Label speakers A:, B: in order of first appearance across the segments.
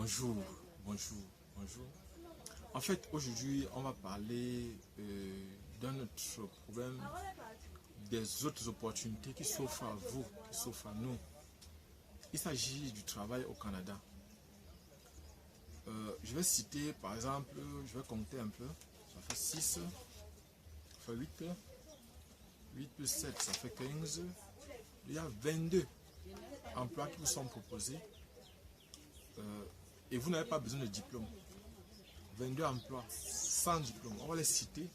A: Bonjour, bonjour, bonjour. En fait, aujourd'hui, on va parler d'un autre problème, des autres opportunités qui s'offrent à vous, qui s'offrent à nous. Il s'agit du travail au Canada. Je vais citer, par exemple, je vais compter un peu. Ça fait 6, ça fait 8, 8 plus 7, ça fait 15. Il y a 22 emplois qui vous sont proposés. Et vous n'avez pas besoin de diplôme. 22 emplois sans diplôme. On va les citer,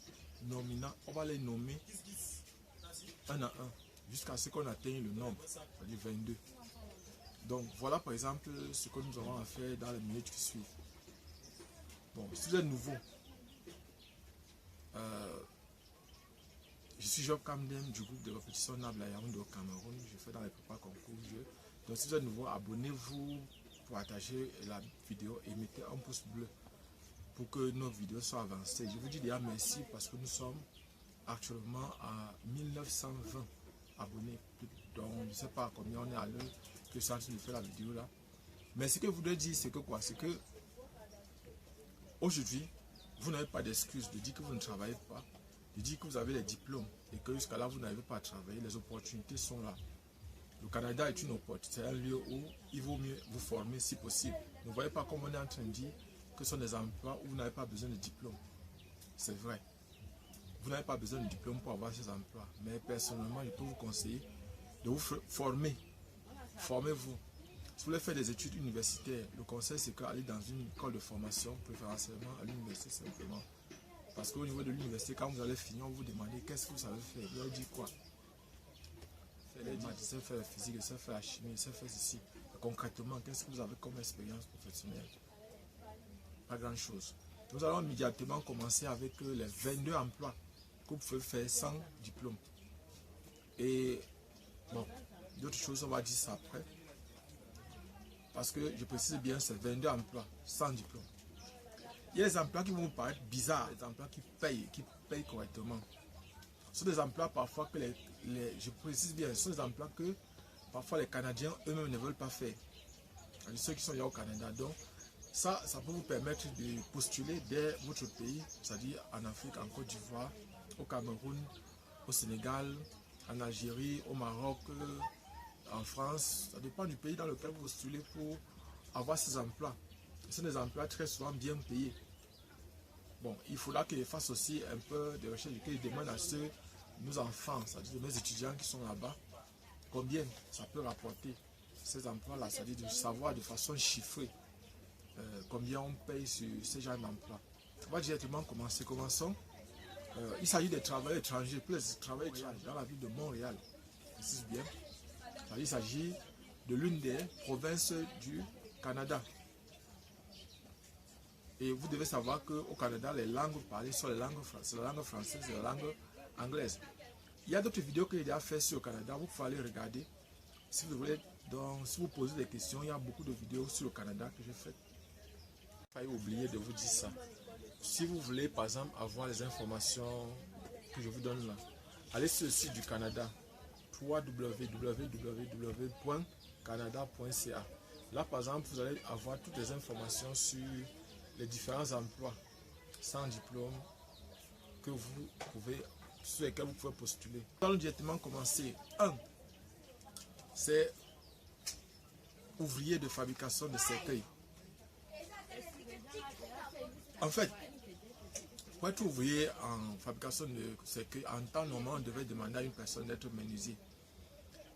A: nominant, on va les nommer un à un, jusqu'à ce qu'on atteigne le nombre, c'est-à-dire 22. Donc voilà par exemple ce que nous avons à faire dans les minutes qui suivent. Bon, si vous êtes nouveau, je suis Job Camden du groupe de répétition Nable à Yaoundé au Cameroun. Je fais dans les prépas concours jeux. Donc si vous êtes nouveau, abonnez-vous, partagez la vidéo et mettez un pouce bleu pour que nos vidéos soient avancées. Je vous dis déjà merci parce que nous sommes actuellement à 1920 abonnés. Donc je ne sais pas combien on est à l'heure que je suis en train de faire la vidéo là. Mais ce que je voudrais dire, c'est que quoi? C'est que aujourd'hui, vous n'avez pas d'excuse de dire que vous ne travaillez pas, de dire que vous avez les diplômes et que jusqu'à là vous n'avez pas à travailler. Les opportunités sont là. Le Canada est une opportunité, c'est un lieu où il vaut mieux vous former si possible. Ne voyez pas comme on est en train de dire que ce sont des emplois où vous n'avez pas besoin de diplôme. C'est vrai. Vous n'avez pas besoin de diplôme pour avoir ces emplois. Mais personnellement, je peux vous conseiller de vous former. Formez-vous. Si vous voulez faire des études universitaires, le conseil c'est qu'aller dans une école de formation, préférentiellement à l'université simplement. Parce qu'au niveau de l'université, quand vous allez finir, on vous demande qu'est-ce que vous savez faire. Vous allez dire quoi? Faire les maths, faire la physique, faire la chimie, faire ceci. Concrètement, qu'est-ce que vous avez comme expérience professionnelle? Pas grand chose. Nous allons immédiatement commencer avec les 22 emplois que vous pouvez faire sans diplôme. Et bon, d'autres choses, on va dire ça après. Parce que je précise bien, c'est 22 emplois sans diplôme. Il y a des emplois qui vont vous paraître bizarres, des emplois qui payent correctement. Ce sont des emplois parfois que je précise bien, ce sont des emplois que parfois les Canadiens eux-mêmes ne veulent pas faire. Ceux qui sont là au Canada. Donc, ça peut vous permettre de postuler dès votre pays, c'est-à-dire en Afrique, en Côte d'Ivoire, au Cameroun, au Sénégal, en Algérie, au Maroc, en France. Ça dépend du pays dans lequel vous postulez pour avoir ces emplois. Ce sont des emplois très souvent bien payés. Bon, il faudra qu'ils fassent aussi un peu de recherche, qu'ils demandent à nos enfants, c'est-à-dire mes étudiants qui sont là-bas, combien ça peut rapporter ces emplois-là, c'est-à-dire de savoir de façon chiffrée combien on paye sur ces genres d'emplois. On va directement commencer. Commençons. Il s'agit des travailleurs étrangers, plus travailleurs étrangers dans la ville de Montréal. C'est bien. Il s'agit de l'une des provinces du Canada. Et vous devez savoir qu'au Canada, les langues parlées sont la langue française et la langue anglaise. Il y a d'autres vidéos que j'ai déjà faites sur le Canada, vous pouvez aller regarder. Si vous voulez, donc, si vous posez des questions, il y a beaucoup de vidéos sur le Canada que j'ai faites. J'ai oublié de vous dire ça. Si vous voulez, par exemple, avoir les informations que je vous donne là, allez sur le site du Canada, www.canada.ca. Là, par exemple, vous allez avoir toutes les informations sur les différents emplois sans diplôme que vous pouvez, sur lesquels vous pouvez postuler. Nous allons directement commencer. 1. C'est ouvrier de fabrication de cercueils. En fait, pour être ouvrier en fabrication de cercueils, en temps normal, on devait demander à une personne d'être menuisier.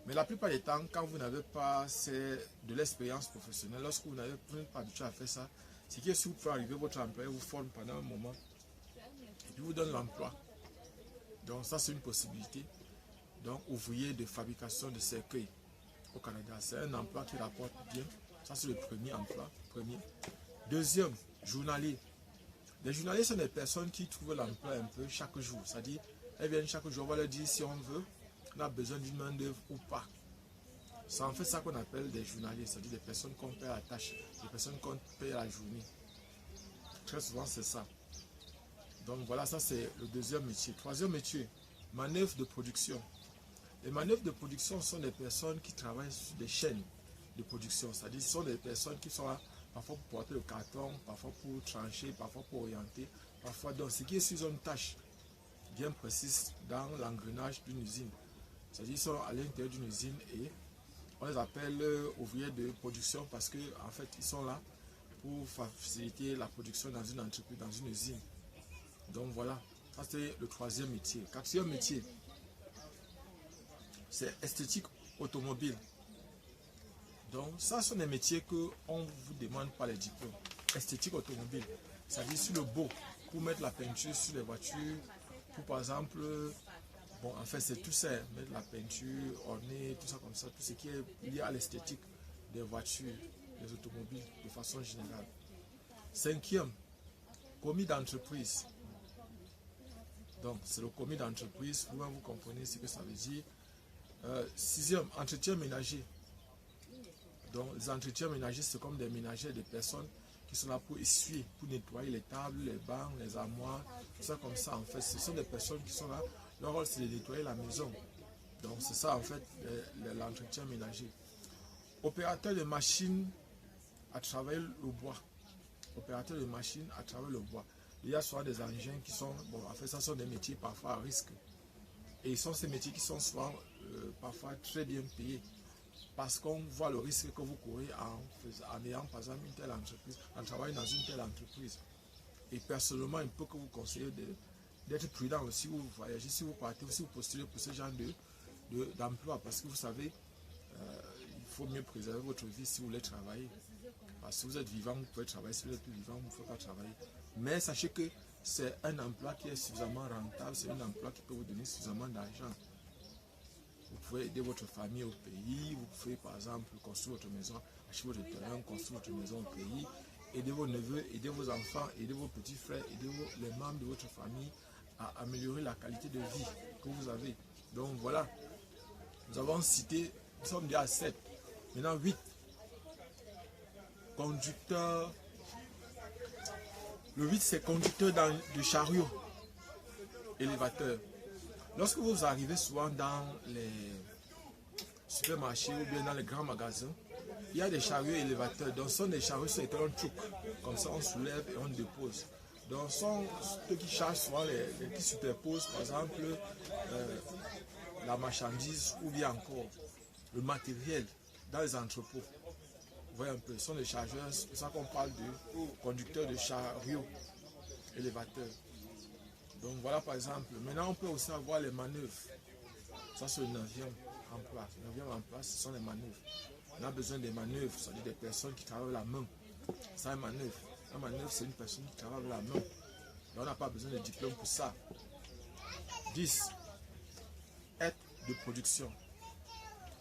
A: Mais la plupart des temps, quand vous n'avez pas de l'expérience professionnelle, lorsque vous n'êtes pas habitué à faire ça, c'est que si vous pouvez arriver, votre employeur vous forme pendant un moment et puis vous donne l'emploi. Donc ça, c'est une possibilité. Donc, ouvrier de fabrication de cercueils au Canada, c'est un emploi qui rapporte bien. Ça, c'est le premier emploi. Deuxième, journalier. Les journaliers sont des personnes qui trouvent l'emploi un peu chaque jour. C'est-à-dire, elles viennent chaque jour, on va leur dire si on veut, on a besoin d'une main d'œuvre ou pas. C'est en fait ça qu'on appelle des journaliers, c'est-à-dire des personnes qu'on paie la tâche, des personnes qu'on paie la journée. Très souvent, c'est ça. Donc voilà, ça c'est le deuxième métier. Troisième métier, manœuvre de production. Les manœuvres de production sont des personnes qui travaillent sur des chaînes de production, c'est-à-dire ce sont des personnes qui sont là parfois pour porter le carton, parfois pour trancher, parfois pour orienter, parfois donc ce qui est sur une tâche bien précise dans l'engrenage d'une usine. C'est-à-dire qu'ils sont à l'intérieur d'une usine et on les appelle ouvriers de production parce que en fait ils sont là pour faciliter la production dans une entreprise, dans une usine. Donc voilà, ça c'est le troisième métier. Quatrième métier, c'est esthétique automobile. Donc ça sont des métiers qu'on ne vous demande pas les diplômes. Esthétique automobile, c'est-à-dire sur le beau, pour mettre la peinture sur les voitures, pour par exemple, bon en fait c'est tout ça, mettre la peinture, orner, tout ça comme ça, tout ce qui est lié à l'esthétique des voitures, des automobiles de façon générale. Cinquième, commis d'entreprise. Donc c'est le commis d'entreprise, vous comprenez ce que ça veut dire. Sixième, entretien ménager. Donc les entretiens ménagers, c'est comme des ménagers, des personnes qui sont là pour essuyer, pour nettoyer les tables, les bancs, les armoires, tout ça comme ça en fait. Ce sont des personnes qui sont là, leur rôle c'est de nettoyer la maison. Donc c'est ça en fait l'entretien ménager. Opérateur de machine à travailler le bois. Opérateur de machine à travailler le bois. Il y a souvent des engins qui sont, bon en fait ça sont des métiers parfois à risque. Et ce sont ces métiers qui sont souvent parfois très bien payés. Parce qu'on voit le risque que vous courez en ayant par exemple une telle entreprise, en travaillant dans une telle entreprise. Et personnellement, il peut que vous conseillez d'être prudent aussi, vous voyagez, si vous partez, si vous postulez pour ce genre d'emploi, parce que vous savez, il faut mieux préserver votre vie si vous voulez travailler. Parce que si vous êtes vivant, vous pouvez travailler, si vous êtes plus vivant, vous ne pouvez pas travailler. Mais sachez que c'est un emploi qui est suffisamment rentable, c'est un emploi qui peut vous donner suffisamment d'argent. Vous pouvez aider votre famille au pays, vous pouvez par exemple construire votre maison, acheter votre terrain, construire votre maison au pays, aider vos neveux, aider vos enfants, aider vos petits frères, aider les membres de votre famille à améliorer la qualité de vie que vous avez. Donc voilà, nous avons cité, nous sommes déjà à 7, maintenant 8. Conducteur, le 8 c'est conducteur de chariot, élévateur. Lorsque vous arrivez souvent dans les supermarchés ou bien dans les grands magasins, il y a des chariots élévateurs. Donc, ce sont des chariots sur lesquels on truc. Comme ça, on soulève et on dépose. Donc, ce sont ceux qui chargent souvent, qui superposent, par exemple, la marchandise ou bien encore le matériel dans les entrepôts. Vous voyez un peu, ce sont des chargeurs, c'est pour ça qu'on parle de conducteurs de chariots élévateurs. Donc voilà par exemple, maintenant on peut aussi avoir les manœuvres. Ça c'est le 9e emploi. Le 9e emploi, ce sont les manœuvres. On a besoin des manœuvres, c'est-à-dire des personnes qui travaillent la main. C'est une manœuvre. Une manœuvre, c'est une personne qui travaille la main. Et on n'a pas besoin de diplôme pour ça. 10. Aide de production.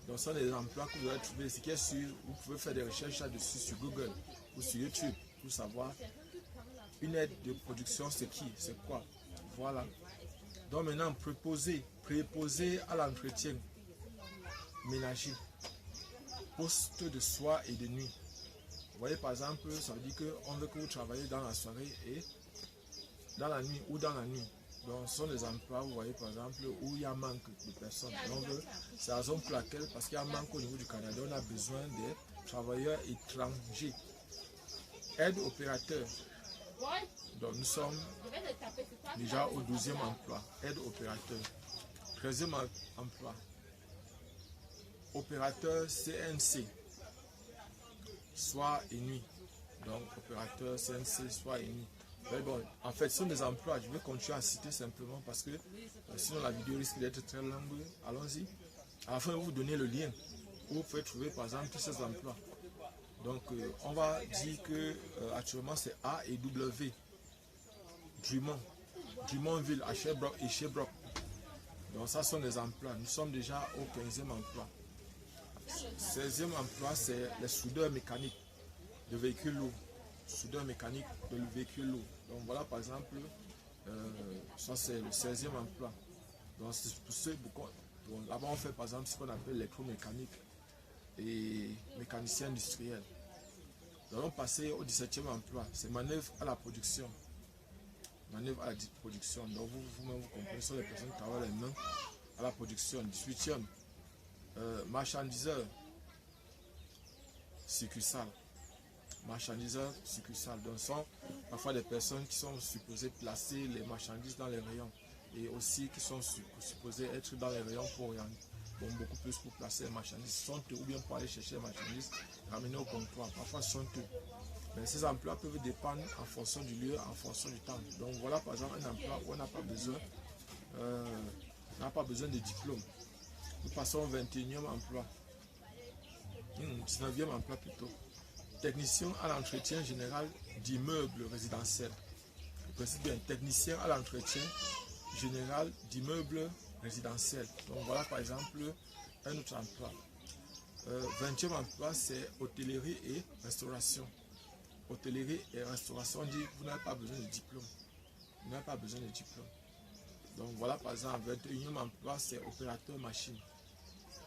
A: Donc ce sont des emplois que vous allez trouver. Ce qui est sûr, vous pouvez faire des recherches là-dessus sur Google ou sur YouTube pour savoir une aide de production, c'est qui, c'est quoi. Voilà. Donc maintenant, préposé à l'entretien ménager, poste de soir et de nuit. Vous voyez par exemple, ça veut dire qu'on veut que vous travaillez dans la soirée et dans la nuit ou dans la nuit. Donc ce sont des emplois, vous voyez par exemple, où il y a un manque de personnes. Donc c'est la raison pour laquelle, parce qu'il y a un manque au niveau du Canada, on a besoin des travailleurs étrangers. Aide opérateur. Donc nous sommes déjà au 12e emploi, aide opérateur. 13e emploi, opérateur CNC, soir et nuit. Donc opérateur CNC, soir et nuit. Mais bon, en fait, ce sont des emplois, je vais continuer à citer simplement parce que sinon la vidéo risque d'être très longue. Allons-y. À la fin, je vais vous donner le lien où vous pouvez trouver par exemple tous ces emplois. Donc on va dire que actuellement c'est A et W. Drummondville, à Sherbrooke et Sherbrooke. Donc ça sont des emplois. Nous sommes déjà au 15e emploi. 16e emploi, c'est les soudeurs mécaniques de véhicules lourds. Soudeurs mécaniques de véhicules lourds. Donc voilà par exemple, ça c'est le 16e emploi. Donc c'est pour ceux, là-bas on fait par exemple ce qu'on appelle électromécanique et mécanicien industriel. Nous allons passer au 17e emploi, c'est manœuvre à la production. Manœuvre à la production. Donc vous-même vous comprenez, ce sont les personnes qui travaillent les mains à la production. 18e, marchandiseur, succursale. marchandiseurs succursales. Donc, ce sont parfois des personnes qui sont supposées placer les marchandises dans les rayons et aussi qui sont supposées être dans les rayons pour beaucoup plus pour placer les marchandises. Sont eux ou bien pour aller chercher les marchandises, ramener au comptoir. Parfois, ce sont eux. Mais ces emplois peuvent dépendre en fonction du lieu, en fonction du temps. Donc, voilà par exemple un emploi où on n'a pas besoin de diplôme. Nous passons au 21e emploi. 19e emploi plutôt. Technicien à l'entretien général d'immeubles résidentiels. Je précise bien, technicien à l'entretien général d'immeubles résidentiels. Donc voilà par exemple un autre emploi. 20e emploi, c'est hôtellerie et restauration. Hôtellerie et restauration, on dit vous n'avez pas besoin de diplôme. Vous n'avez pas besoin de diplôme. Donc voilà par exemple, 21e emploi, c'est opérateur machine.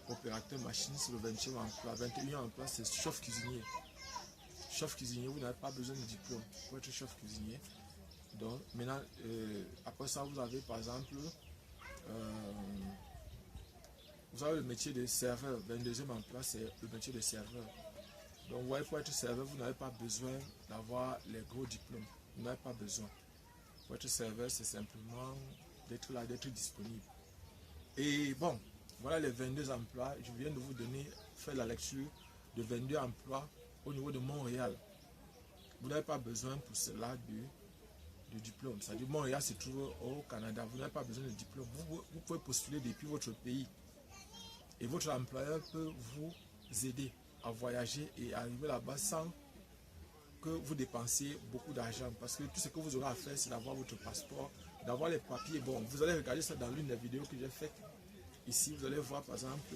A: Opérateur machine, c'est le 20e emploi. 21e emploi, c'est chef cuisinier. Chef cuisinier, vous n'avez pas besoin de diplôme pour être chef cuisinier. Donc maintenant, après ça, vous avez par exemple, vous avez le métier de serveur. 22e emploi, c'est le métier de serveur. Donc ouais, pour être serveur, vous n'avez pas besoin d'avoir les gros diplômes. Vous n'avez pas besoin. Pour être serveur, c'est simplement d'être là, d'être disponible. Et bon, voilà les 22 emplois. Je viens de vous faire la lecture de 22 emplois au niveau de Montréal. Vous n'avez pas besoin pour cela de diplôme. C'est-à-dire Montréal se trouve au Canada. Vous n'avez pas besoin de diplôme. Vous pouvez postuler depuis votre pays. Et votre employeur peut vous aider à voyager et arriver là-bas sans que vous dépensiez beaucoup d'argent. Parce que tout ce que vous aurez à faire, c'est d'avoir votre passeport, d'avoir les papiers. Bon, vous allez regarder ça dans l'une des vidéos que j'ai faites. Ici, vous allez voir, par exemple,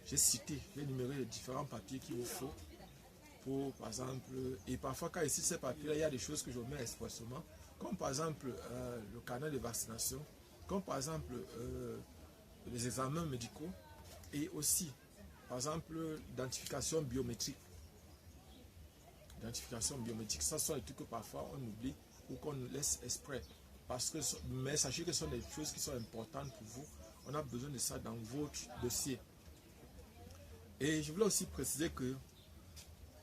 A: j'ai numéré les différents papiers qu'il vous faut. Pour, par exemple, et parfois, quand ici, ces papiers-là, il y a des choses que je mets expressément, comme par exemple le carnet de vaccination, comme par exemple les examens médicaux, et aussi, par exemple, l'identification biométrique. L'identification biométrique, ça sont des trucs que parfois on oublie ou qu'on laisse exprès. Mais sachez que ce sont des choses qui sont importantes pour vous. On a besoin de ça dans votre dossier. Et je voulais aussi préciser que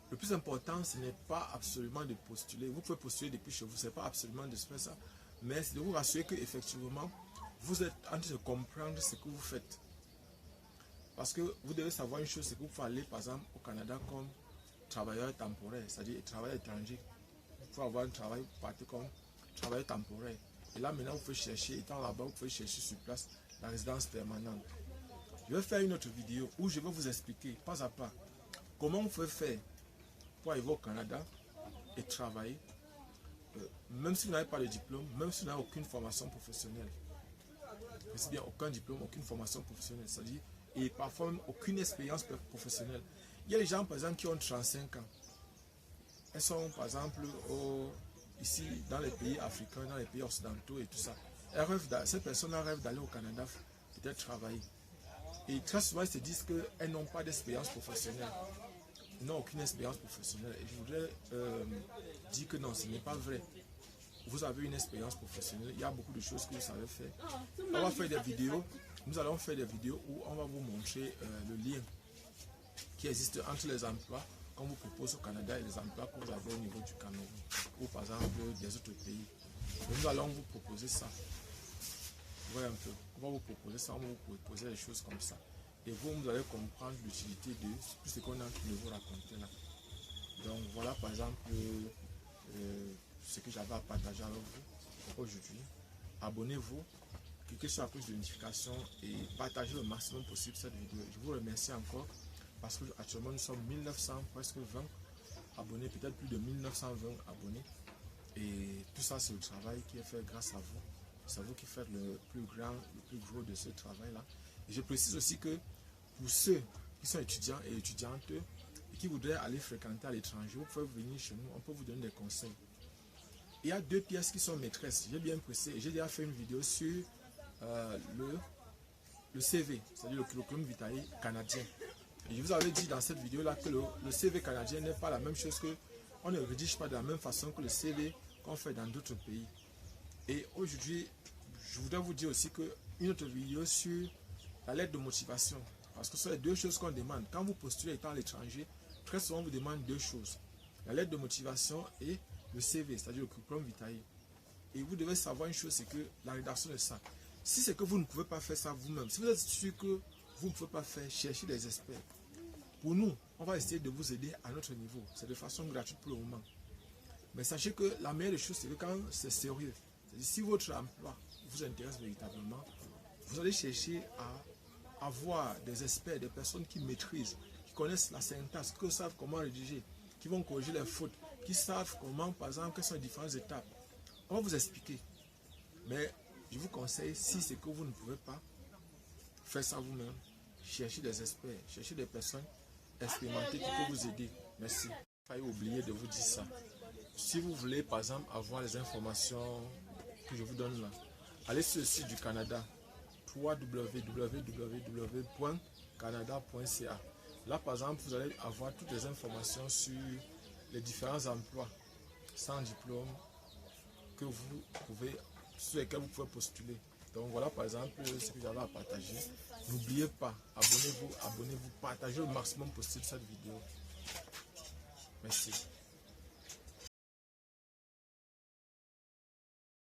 A: le plus important, ce n'est pas absolument de postuler. Vous pouvez postuler depuis chez vous, ce n'est pas absolument de faire ça. Mais c'est de vous rassurer qu'effectivement, vous êtes en train de comprendre ce que vous faites. Parce que vous devez savoir une chose, c'est que vous pouvez aller par exemple au Canada comme travailleur temporaire, c'est-à-dire travailleur étranger. Vous pouvez avoir un travail, vous partez comme travailleur temporaire. Et là maintenant, vous pouvez chercher, étant là-bas, vous pouvez chercher sur place la résidence permanente. Je vais faire une autre vidéo où je vais vous expliquer, pas à pas, comment vous pouvez faire pour arriver au Canada et travailler, même si vous n'avez pas de diplôme, même si vous n'avez aucune formation professionnelle. C'est bien, aucun diplôme, aucune formation professionnelle, c'est-à-dire, et parfois même aucune expérience professionnelle. Il y a des gens, par exemple, qui ont 35 ans. Elles sont, par exemple, ici, dans les pays africains, dans les pays occidentaux et tout ça. Ces personnes rêvent d'aller au Canada, peut-être travailler. Et très souvent, ils se disent qu'elles n'ont pas d'expérience professionnelle. Ils n'ont aucune expérience professionnelle. Et je voudrais dire que non, ce n'est pas vrai. Vous avez une expérience professionnelle. Il y a beaucoup de choses que vous savez faire. On va faire des vidéos. Nous allons faire des vidéos où on va vous montrer le lien qui existe entre les emplois qu'on vous propose au Canada et les emplois que vous avez au niveau du Cameroun ou par exemple des autres pays. Donc, nous allons vous proposer ça. Vous voyez un peu. On va vous proposer ça, on va vous proposer des choses comme ça. Et vous allez comprendre l'utilité de tout ce qu'on est en train de vous raconter là. Donc voilà par exemple ce que j'avais à partager avec vous aujourd'hui. Abonnez-vous, cliquez sur la cloche de notification et partagez le maximum possible cette vidéo. Je vous remercie encore parce que actuellement nous sommes 1900, presque 20 abonnés, peut-être plus de 1920 abonnés. Et tout ça c'est le travail qui est fait grâce à vous. C'est vous qui faites le plus grand, le plus gros de ce travail-là. Et je précise aussi que pour ceux qui sont étudiants et étudiantes et qui voudraient aller fréquenter à l'étranger, vous pouvez venir chez nous, on peut vous donner des conseils. Il y a 2 pièces qui sont maîtresses, j'ai bien précisé, j'ai déjà fait une vidéo sur le CV, c'est-à-dire le curriculum vitae canadien. Et je vous avais dit dans cette vidéo-là que le CV canadien n'est pas la même chose que, on ne rédige pas de la même façon que le CV qu'on fait dans d'autres pays. Et aujourd'hui, je voudrais vous dire aussi qu'une autre vidéo sur la lettre de motivation. Parce que ce sont les 2 choses qu'on demande. Quand vous postulez étant à l'étranger, très souvent on vous demande 2 choses. la lettre de motivation et le CV, c'est-à-dire le curriculum vitae. Et vous devez savoir une chose, c'est que la rédaction de ça, si c'est que vous ne pouvez pas faire ça vous-même, si vous êtes sûr que vous ne pouvez pas faire, cherchez des experts. Pour nous, on va essayer de vous aider à notre niveau. C'est de façon gratuite pour le moment. Mais sachez que la meilleure des choses, c'est que quand c'est sérieux, c'est-à-dire si votre emploi vous intéresse véritablement, vous allez chercher à avoir des experts, des personnes qui maîtrisent, qui connaissent la syntaxe, qui savent comment rédiger, qui vont corriger les fautes, qui savent comment, par exemple, quelles sont les différentes étapes. On va vous expliquer. Mais je vous conseille, si c'est que vous ne pouvez pas faire ça vous-même, cherchez des experts, cherchez des personnes expérimentées qui peuvent vous aider. Merci. Je n'ai pas oublié de vous dire ça. Si vous voulez, par exemple, avoir les informations que je vous donne là, allez sur le site du Canada, www.canada.ca. Là, par exemple, vous allez avoir toutes les informations sur les différents emplois sans diplôme que vous pouvez, sur lesquels vous pouvez postuler. Donc voilà, par exemple, ce que j'avais à partager. N'oubliez pas, abonnez-vous, partagez au maximum possible cette vidéo. Merci.